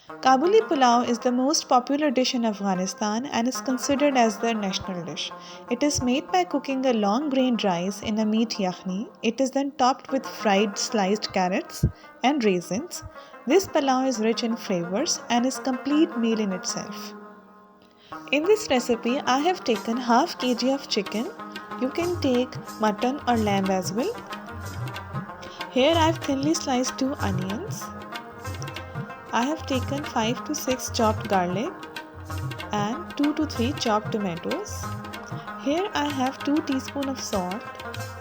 Kabuli pulao is the most popular dish in Afghanistan and is considered as their national dish. It is made by cooking a long grained rice in a meat yakhni. It is then topped with fried sliced carrots and raisins. This pulao is rich in flavors and is complete meal in itself. In this recipe, I have taken half kg of chicken. You can take mutton or lamb as well. Here I have thinly sliced 2 onions. I have taken 5 to 6 chopped garlic and 2 to 3 chopped tomatoes. Here I have 2 teaspoons of salt,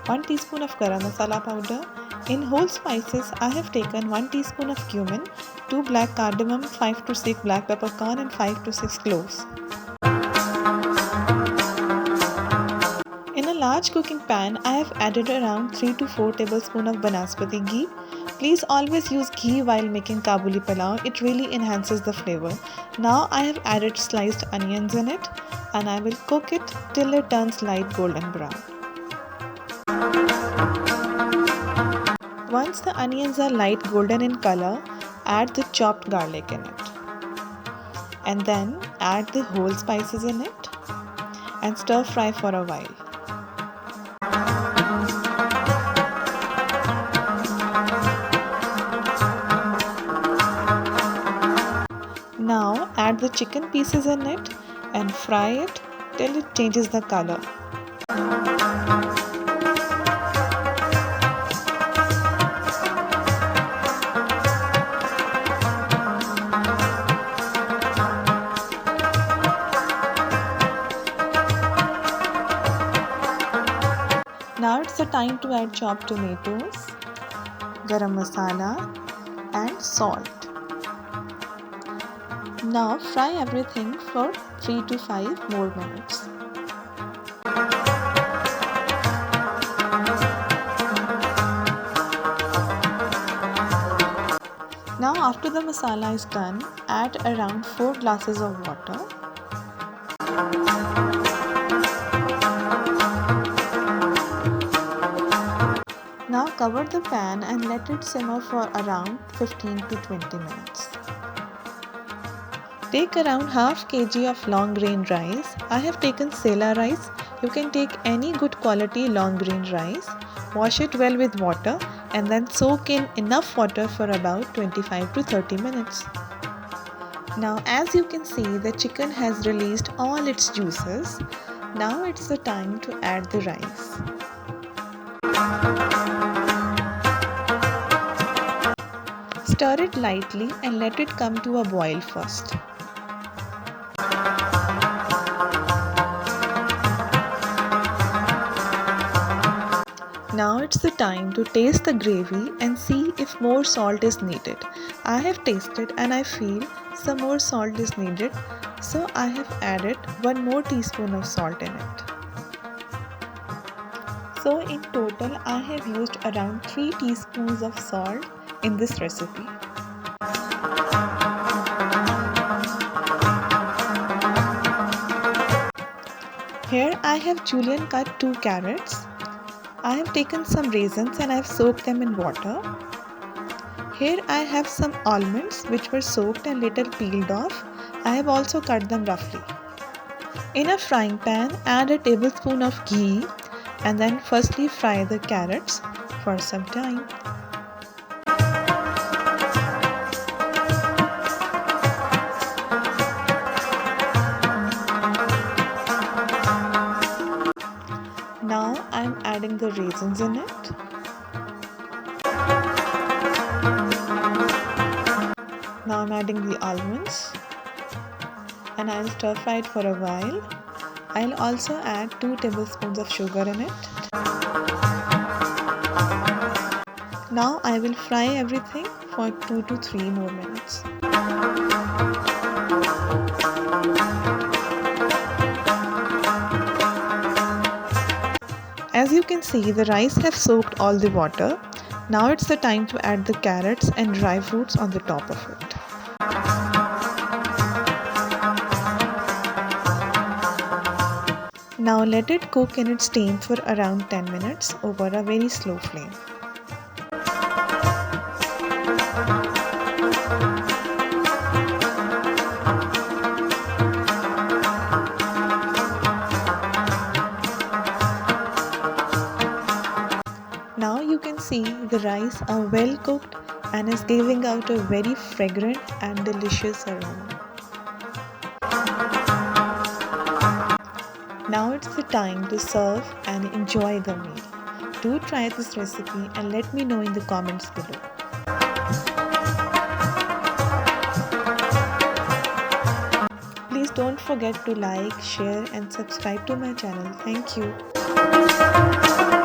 1 teaspoon of garam masala powder. In whole spices, I have taken 1 teaspoon of cumin, 2 black cardamom, 5 to 6 black peppercorn and 5 to 6 cloves. In a large cooking pan, I have added around 3 to 4 tablespoons of banaspati ghee. Please always use ghee while making Kabuli pulao. It really enhances the flavor. Now I have added sliced onions in it and I will cook it till it turns light golden brown. Once the onions are light golden in color, add the chopped garlic in it. And then add the whole spices in it and stir fry for a while. Now add the chicken pieces in it and fry it till it changes the color. Now it's the time to add chopped tomatoes, garam masala and salt. Now fry everything for 3 to 5 more minutes. Now after the masala is done, add around 4 glasses of water. Now cover the pan and let it simmer for around 15 to 20 minutes. Take around half kg of long grain rice. I have taken Sela rice. You can take any good quality long grain rice. Wash it well with water and then soak in enough water for about 25 to 30 minutes. Now as you can see, the chicken has released all its juices. Now it's the time to add the rice. Stir it lightly and let it come to a boil first. Now it's the time to taste the gravy and see if more salt is needed. I have tasted and I feel some more salt is needed, so I have added 1 more teaspoon of salt in it. So in total I have used around 3 teaspoons of salt in this recipe. Here I have julienne cut 2 carrots. I have taken some raisins and I have soaked them in water. Here I have some almonds which were soaked and later peeled off. I have also cut them roughly. In a frying pan, add a tablespoon of ghee and then firstly fry the carrots for some time. Now I am adding the raisins in it. Now I am adding the almonds and I will stir fry it for a while. I will also add 2 tablespoons of sugar in it. Now I will fry everything for 2 to 3 more minutes. As you can see, the rice have soaked all the water. Now it's the time to add the carrots and dry fruits on the top of it. Now let it cook in its steam for around 10 minutes over a very slow flame. you can see, the rice are well cooked and is giving out a very fragrant and delicious aroma. Now it's the time to serve and enjoy the meal. Do try this recipe and let me know in the comments below. Please don't forget to like, share and subscribe to my channel. Thank you.